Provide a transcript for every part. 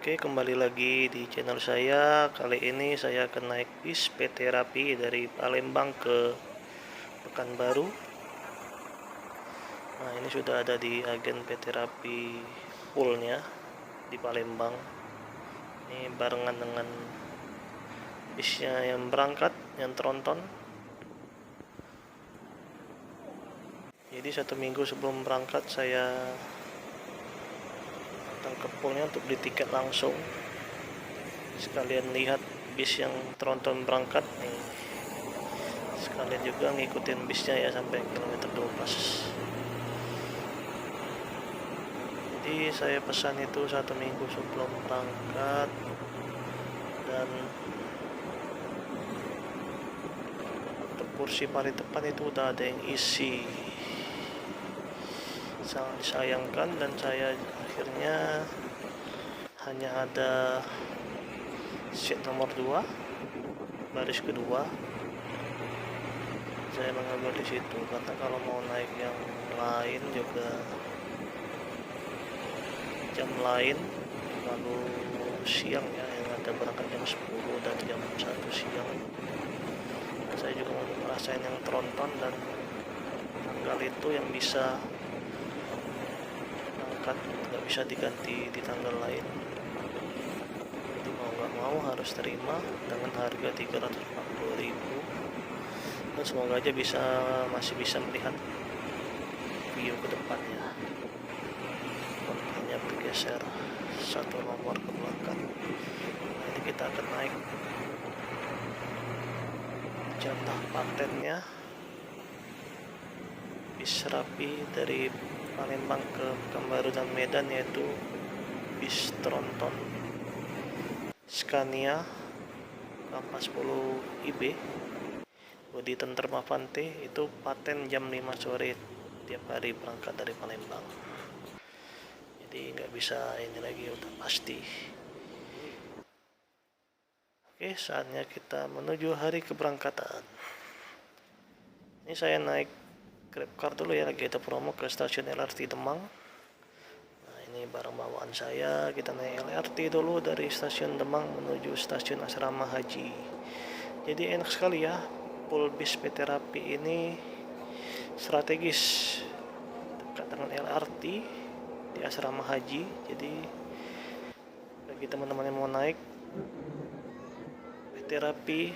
Oke, kembali lagi di channel saya. Kali ini saya akan naik bis PT Rapi dari Palembang ke Pekanbaru. Nah, ini sudah ada di agen PT Rapi poolnya di Palembang. Ini barengan dengan bisnya yang berangkat, yang tronton. Jadi 1 minggu sebelum berangkat saya datang ke poolnya untuk beli tiket langsung. Sekalian lihat bis yang tronton berangkat nih. Sekalian juga ngikutin bisnya ya sampai kilometer 12. Jadi saya pesan itu 1 minggu sebelum berangkat, dan untuk kursi paling depan itu udah ada yang isi. Sangat disayangkan, dan saya akhirnya hanya ada seat nomor 2 baris kedua. Saya mengambil di situ karena kalau mau naik yang lain juga jam lain, lalu siang ya, yang ada berangkat jam 10 dan jam 1 siang. Saya juga mau merasain yang tronton, dan tanggal itu yang bisa berangkat nggak bisa diganti di tanggal lain. Jadi mau nggak mau harus terima dengan harga 340.000, dan semoga aja masih bisa melihat view ke depannya. Hanya bergeser 1 nomor ke belakang. Jadi kita akan naik jatah patennya bis Rapi dari Palembang ke Pekanbaru dan Medan, yaitu bis tronton Scania K40 IB bodi Tentrem Avante. Itu paten jam 5 sore tiap hari berangkat dari Palembang. Jadi nggak bisa ini lagi, udah pasti. Oke, saatnya kita menuju hari keberangkatan. Ini saya naik GrabCar dulu ya, lagi ada promo ke stasiun LRT Demang. Nah, ini barang bawaan saya. Kita naik LRT dulu dari stasiun Demang menuju stasiun Asrama Haji. Jadi enak sekali ya, pool bis PT Rapi ini strategis dekat dengan LRT di Asrama Haji. Jadi bagi teman-teman yang mau naik PT Rapi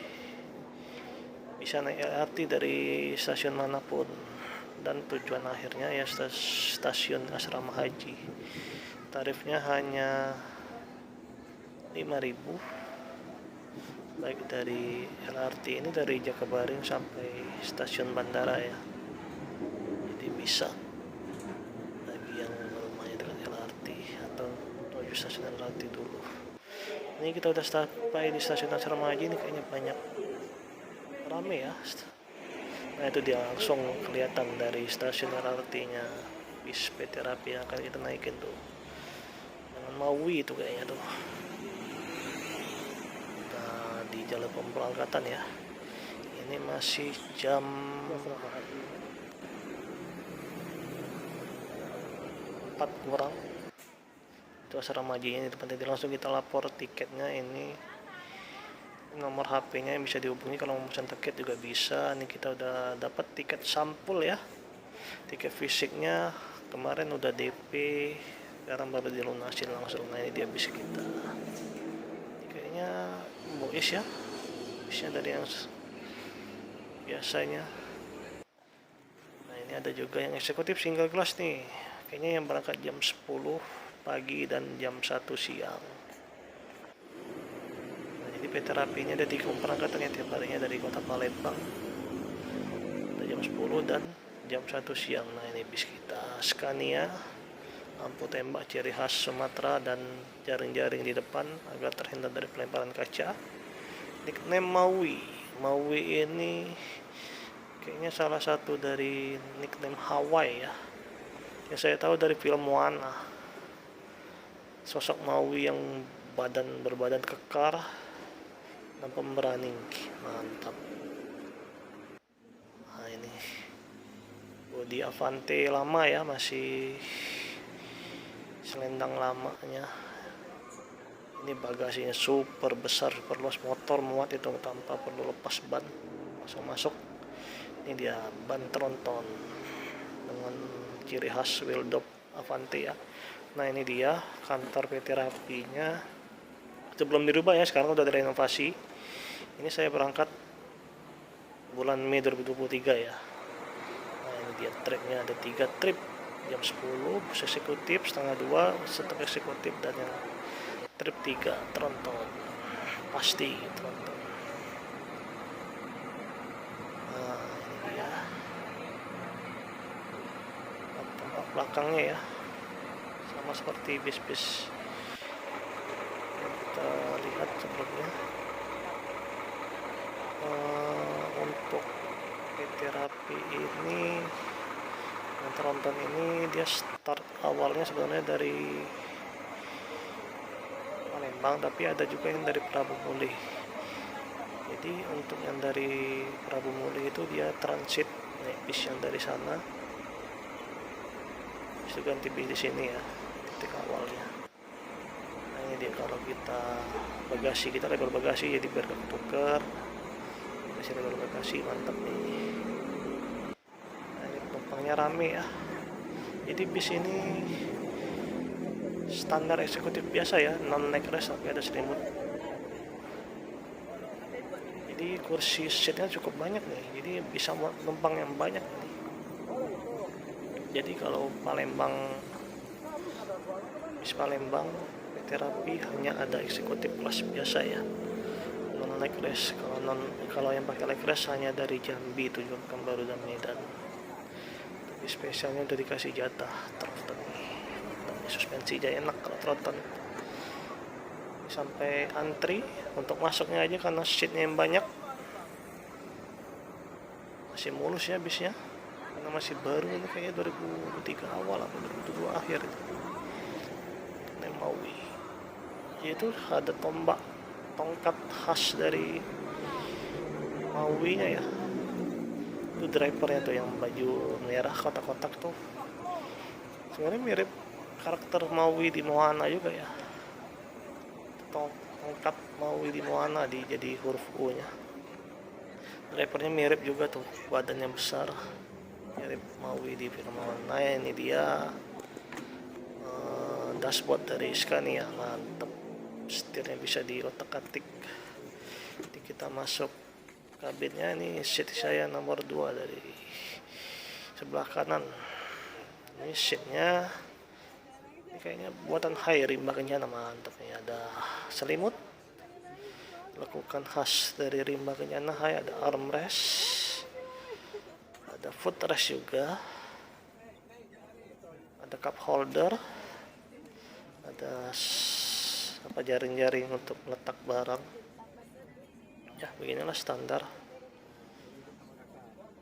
bisa naik LRT dari stasiun manapun, dan tujuan akhirnya ya stasiun Asrama Haji. Tarifnya hanya 5.000, baik dari LRT ini dari Jakabaring sampai stasiun bandara ya. Jadi bisa bagi yang rumahnya dekat LRT atau menuju stasiun LRT dulu. Ini kita udah sampai di stasiun Asrama Haji. Ini kayaknya banyak rame ya. Nah, itu dia langsung kelihatan dari stasiun LRT-nya bis PT Rapi yang akan kita naikin tuh, dengan Maui itu kayaknya tuh. Kita di jalur pemberangkatan ya. Ini masih jam 4 kurang. Itu Asrama Haji ini depan. Jadi langsung kita lapor tiketnya. Ini nomor HP-nya yang bisa dihubungi kalau mau pesan tiket juga bisa. Ini kita udah dapat tiket sampul ya. Tiket fisiknya kemarin udah DP, sekarang baru dilunasin langsung. Nah, ini dia bis kita. Ini kayaknya bois ya, bisnya dari yang biasanya. Nah, ini ada juga yang eksekutif single class nih. Kayaknya yang berangkat jam 10 pagi dan jam 1 siang. PT Rapi ini ada 3 pemberangkatannya tiap harinya dari kota Palembang. Ada jam 10 dan jam 1 siang. Nah, ini bis kita Scania, lampu tembak ciri khas Sumatera, dan jaring-jaring di depan agar terhindar dari pelemparan kaca. Nickname Maui. Maui ini kayaknya salah satu dari nickname Hawaii ya. Yang saya tahu dari film Moana. Sosok Maui yang berbadan kekar dan pemberani, mantap. Nah, ini bodi Avante lama ya, masih selendang lamanya. Ini bagasinya super besar, super luas, motor muat itu tanpa perlu lepas ban, langsung masuk. Ini dia ban tronton dengan ciri khas wheel dop Avanti ya. Nah ini dia kantor PT Rapinya, itu belum dirubah ya, sekarang udah ada renovasi. Ini saya berangkat bulan Mei 2023 ya. Nah ini dia tripnya, ada 3 trip, jam 10 bus eksekutif, setengah 2 stop eksekutif, dan yang trip 3 tronton, pasti tronton. Nah ini dia tampak belakangnya ya, sama seperti bis-bis yang kita lihat sebelumnya. Untuk PT Rapi ini, yang tronton ini, dia start awalnya sebenarnya dari Palembang, tapi ada juga yang dari Prabu Mulih. Jadi untuk yang dari Prabu Mulih itu dia transit naik bis yang dari sana, itu ganti bis di sini ya, titik awalnya. Nah ini dia, kalau kita bagasi, kita label bagasi jadi biar ketukar, kasih label bagasi, mantap nih. Nah ini penumpangnya rame ya. Jadi bis ini standar eksekutif biasa ya, non neck rest tapi ada selimut. Jadi kursi seatnya cukup banyak nih, jadi bisa muat penumpang yang banyak nih. Jadi kalau bis Palembang PT Rapi hanya ada eksekutif kelas biasa ya, non leg rest. Kalau yang pakai leg rest hanya dari Jambi tujuan Pekanbaru dan Medan. Tapi spesialnya udah dikasih jatah tronton nih. Suspensinya enak kalau tronton. Sampai antri untuk masuknya aja karena seatnya yang banyak. Masih mulus ya bisnya, karena masih baru, ini kayaknya 2003 awal atau 2002 akhir itu. Maui itu ada tongkat khas dari Maui nya ya. Itu drivernya tuh yang baju merah kotak-kotak tuh, sebenarnya mirip karakter Maui di Moana juga ya. Tongkat Maui di Moana jadi huruf U nya. Drivernya mirip juga tuh, badannya besar, mirip Maui di film Moana. Ini dia dashboard dari Scania, mantep. Setirnya bisa diotak-atik. Jadi kita masuk kabinnya, ini seat saya nomor 2 dari sebelah kanan. Ini seatnya ini kayaknya buatan Hai, rimba kencana, mantap nih. Ada selimut, lekukan khas dari rimba kencana Hai, ada armrest, ada footrest juga, ada cup holder, ada jaring-jaring untuk meletak barang ya. Beginilah standar.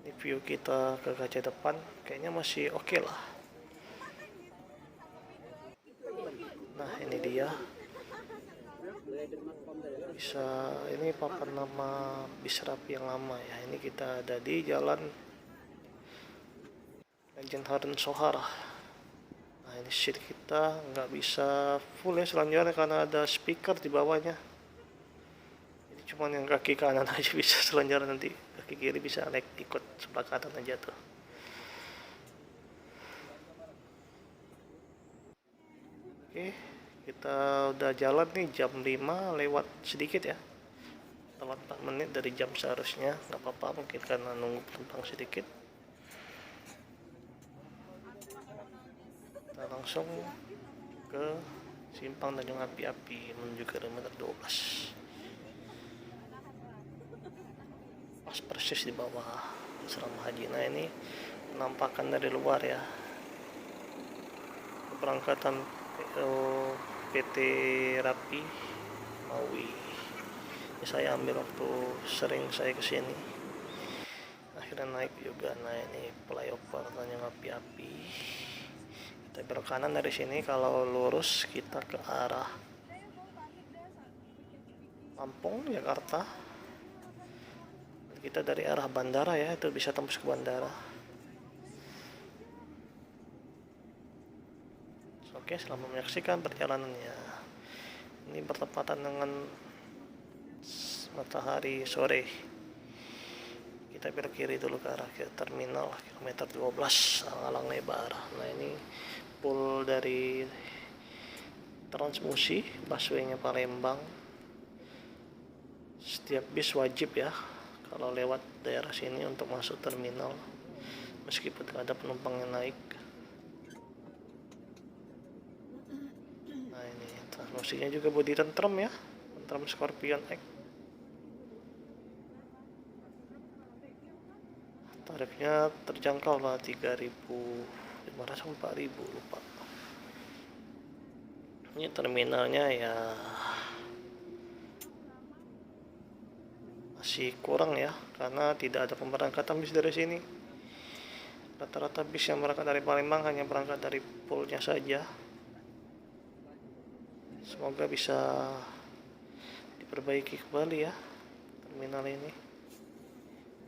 Ini view kita ke kaca depan, kayaknya masih oke lah. Nah ini dia, bisa ini papan nama bis Rapi yang lama ya. Ini kita ada di jalan Legend Harun Sohara. Nah ini seat kita nggak bisa full ya selanjutnya karena ada speaker di bawahnya. Jadi cuman yang kaki kanan aja bisa selanjutnya, nanti kaki kiri bisa naik ikut sebelah kanan aja tuh. Oke, kita udah jalan nih, jam 5 lewat sedikit ya, telat 4 menit dari jam seharusnya. Nggak apa-apa, mungkin karena nunggu penumpang sedikit. Kita langsung ke simpang Tanjung Api-Api menuju kilometer 12. Pas persis di bawah asrama haji. Nah ini penampakan dari luar ya, keberangkatan PT Rapi Maui. Ini saya ambil waktu sering saya kesini, akhirnya naik juga. Nah ini flyover Tanjung Api-Api. Kita belok kanan dari sini, kalau lurus kita ke arah Lampung, Jakarta. Kita dari arah bandara ya, itu bisa tembus ke bandara. Oke, selamat menyaksikan perjalanannya. Ini bertepatan dengan matahari sore. Kita belok kiri dulu ke arah ke terminal kilometer 12 Alang Lebar. Nah ini pool dari Transmusi, busway-nya Palembang. Setiap bis wajib ya kalau lewat daerah sini untuk masuk terminal, meskipun ada penumpang yang naik. Nah ini Transmusinya juga bodi tentrem ya, tentrem Scorpion X. Tarifnya terjangkau lah, 3.500 sampai 4.000, lupa. Ini terminalnya ya masih kurang ya, karena tidak ada pemberangkatan bis dari sini. Rata-rata bis yang berangkat dari Palembang hanya berangkat dari poolnya saja. Semoga bisa diperbaiki kembali ya terminal ini,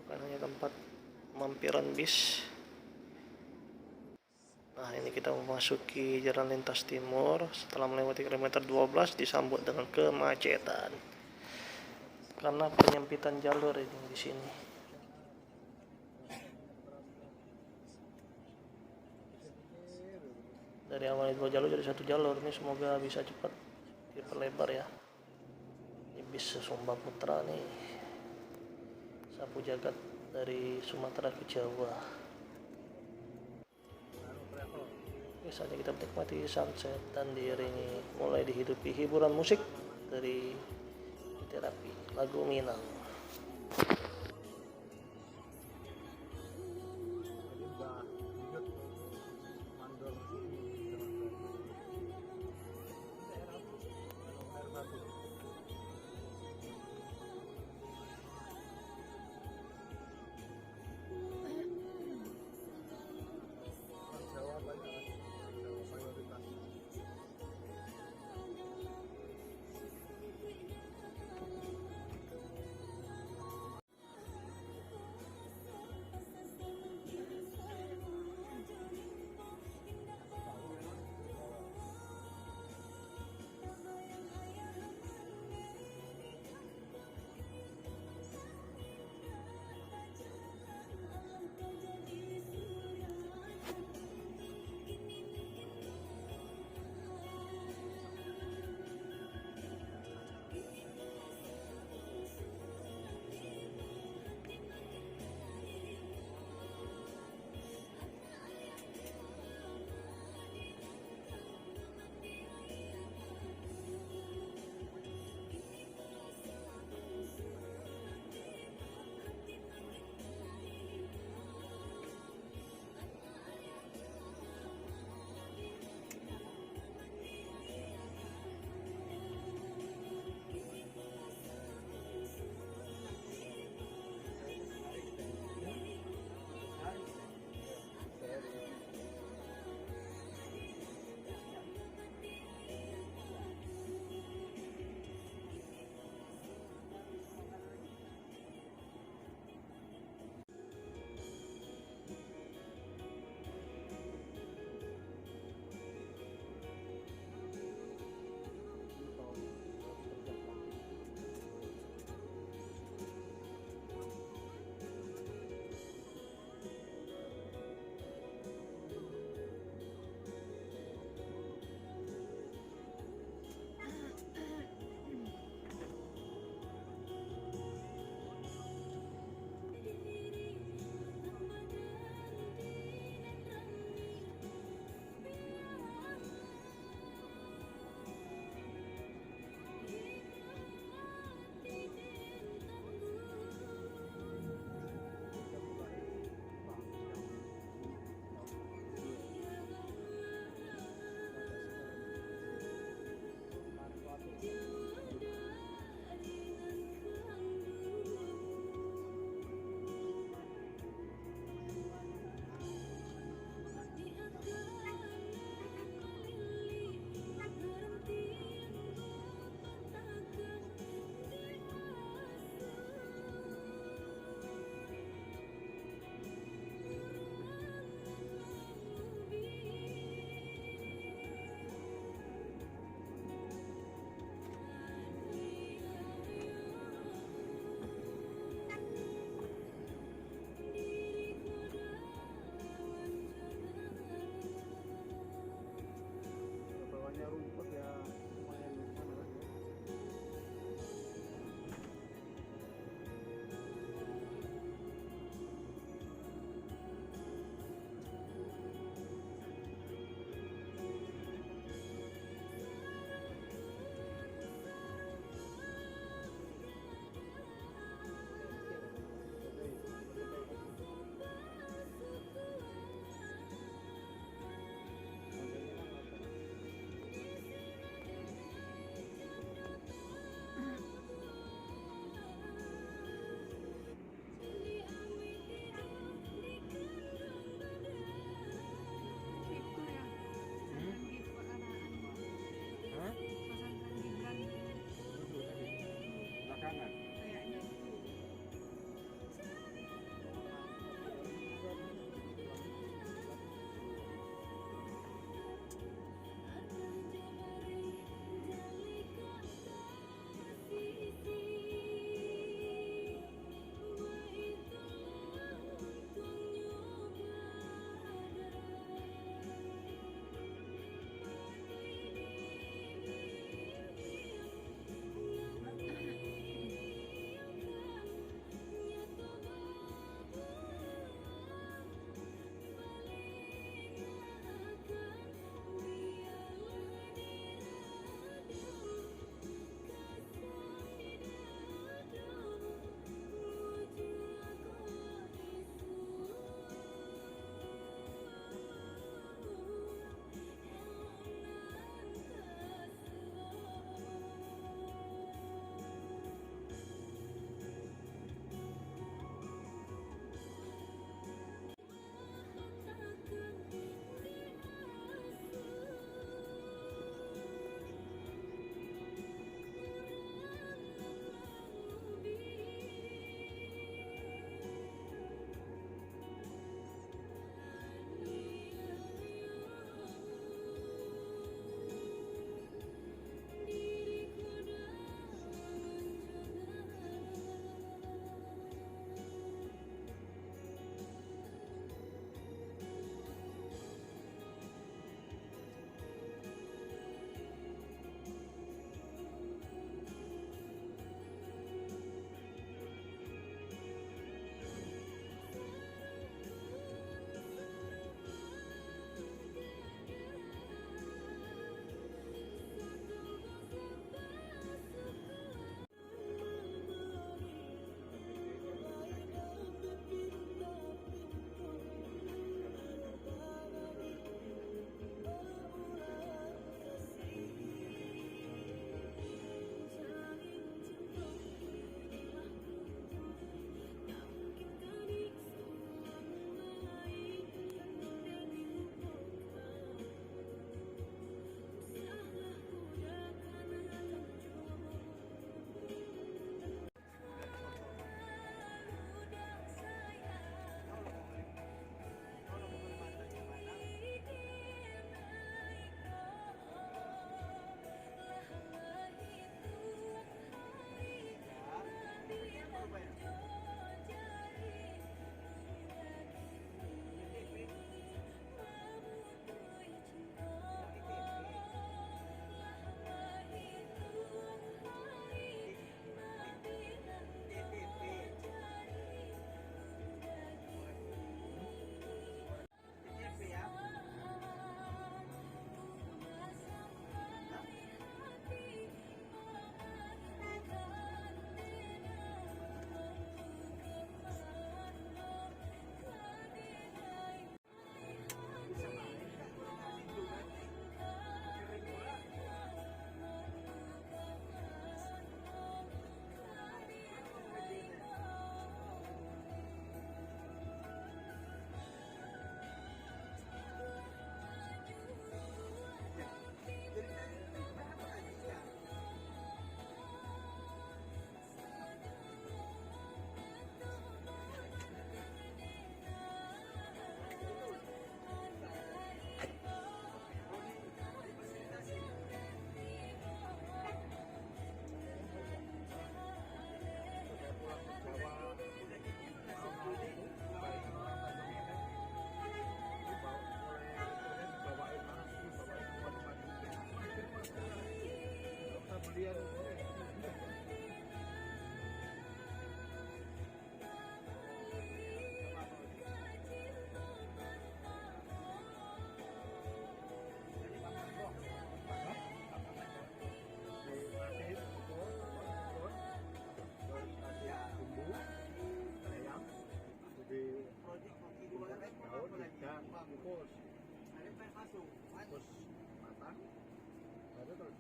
bukan hanya tempat mampiran bis. Nah ini kita memasuki jalan lintas timur. Setelah melewati kilometer 12 disambut dengan kemacetan karena penyempitan jalur ini di sini. Dari awalnya 2 jalur jadi 1 jalur. Ini semoga bisa cepat diperlebar ya. Ini bis Sumba Putra nih, sapu jagat dari Sumatera ke Jawa. Oke, saatnya kita menikmati sunset dan diiringi mulai dihidupi hiburan musik dari Terapi, lagu Minang.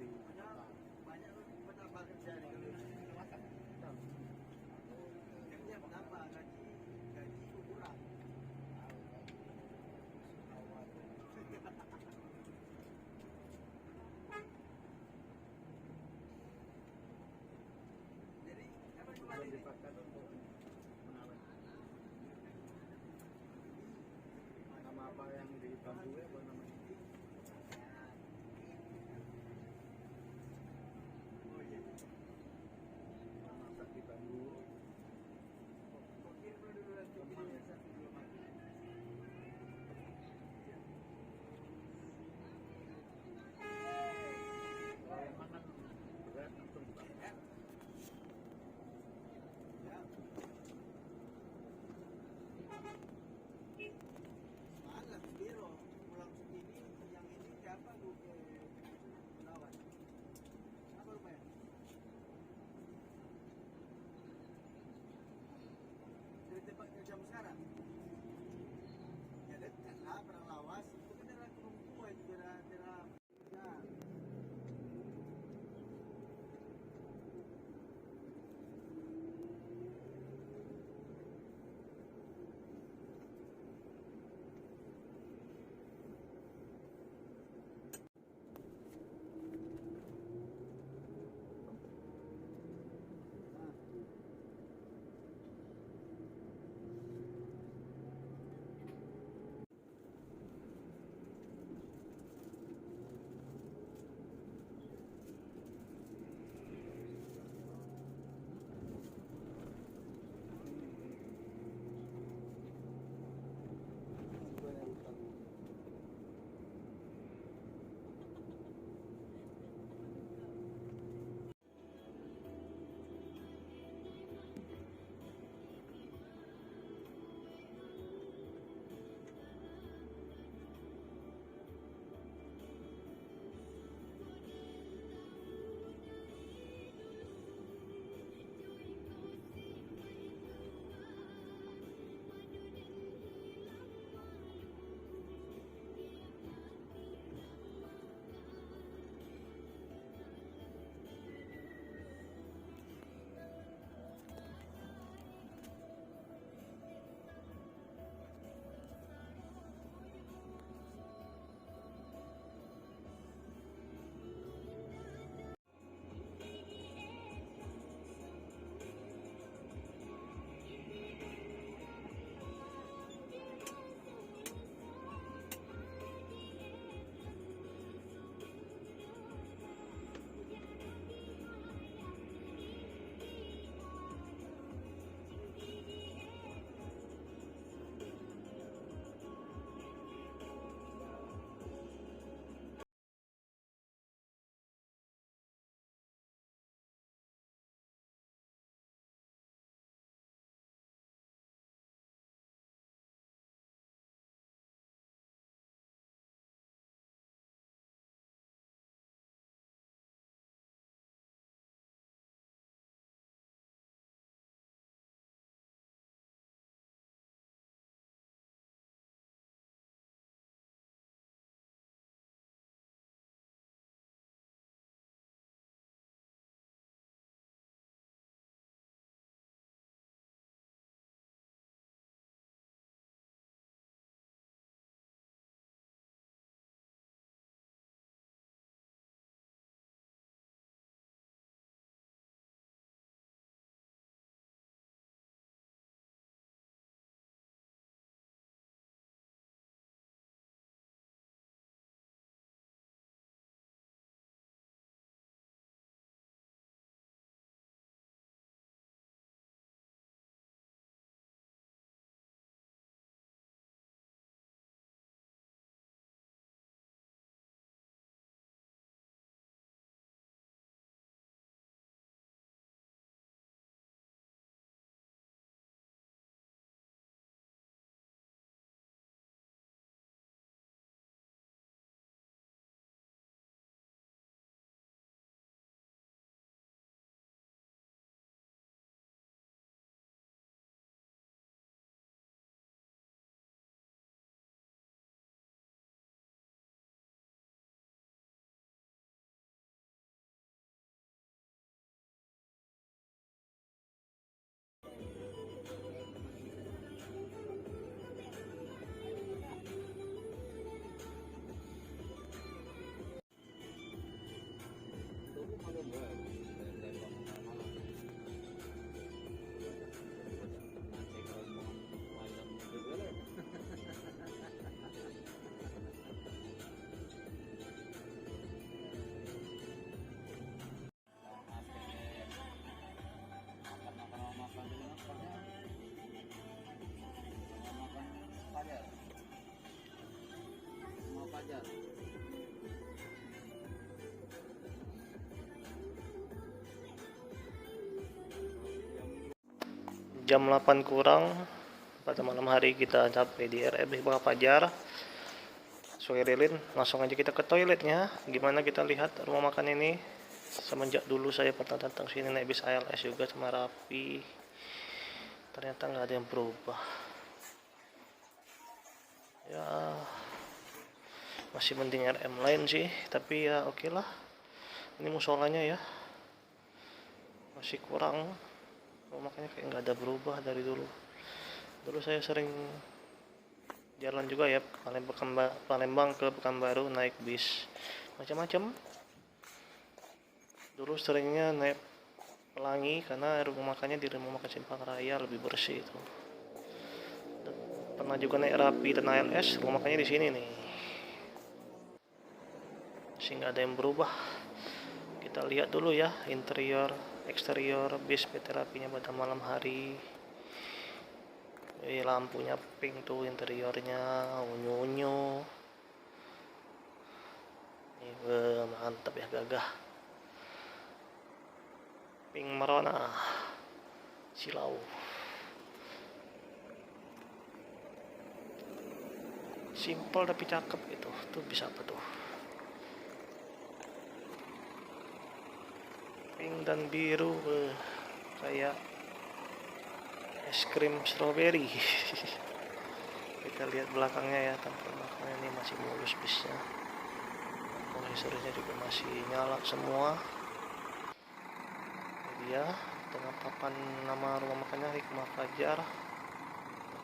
di banyak petambah kerja nih kalau masak. Kerja kenapa gaji kurang? Jadi apa kemarin dipakai untuk mengawet? Nama apa yang di bambu ya, apa namanya? Oh iya. Masak di bambu. Mungkin dulu nanti video satu belum mati. Kalau yang makan berat langsung dibakar. Ya. Malas biro pulang segini, yang ini siapa lu ke lawan? Apa rupanya? Dari tempat kerja sekarang? Ya dekat lah, perang lawas. Itu kan daerah Gunung Tua, itu daerah ya. jam 8 kurang pada malam hari kita sampai di RRB Bang Fajar Suherlin. Langsung aja kita ke toiletnya. Gimana kita lihat rumah makan ini. Semenjak dulu saya pernah datang sini naik bis ALS juga sama Rapi, ternyata nggak ada yang berubah ya. Masih mending RM lain sih, tapi ya oke lah. Ini musolanya ya masih kurang, makanya kayak nggak ada berubah dari dulu. Dulu saya sering jalan juga ya, Palembang ke Pekanbaru naik bis macam-macam. Dulu seringnya naik Pelangi karena rumah makannya di rumah makan Simpang Raya lebih bersih itu. Dan pernah juga naik Rapi dan ALS, rumah makannya di sini nih. Masih nggak ada yang berubah. Kita lihat dulu ya interior, eksterior bis PT Rapinya pada malam hari. Lampunya pink tuh interiornya, unyu-unyu. Ini mantap ya, gagah. Pink merona, silau. Simple tapi cakep gitu. Tuh bisa apa tuh? Pink dan biru, kayak es krim strawberry. Kita lihat belakangnya ya, tampilan belakangnya ini masih mulus bisnya. Kompresornya juga masih nyala semua. Ini dia dengan papan nama rumah makannya Hikmah Fajar,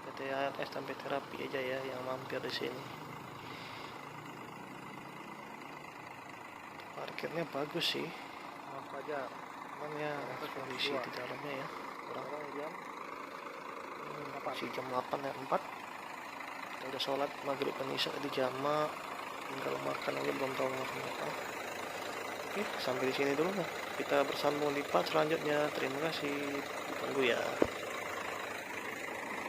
PT ALS dan PT Rapi aja ya yang mampir di sini. Parkirnya bagus sih, Hikmah Fajar. Cuman ya kondisi di dalamnya ya kurang. Masih jam 8 ya, 4 kita udah sholat maghrib dan isya di jama, tinggal makan aja belum tahu makan apa. Oke, sampai di sini dulu. Kita bersambung di part selanjutnya. Terima kasih, tunggu ya.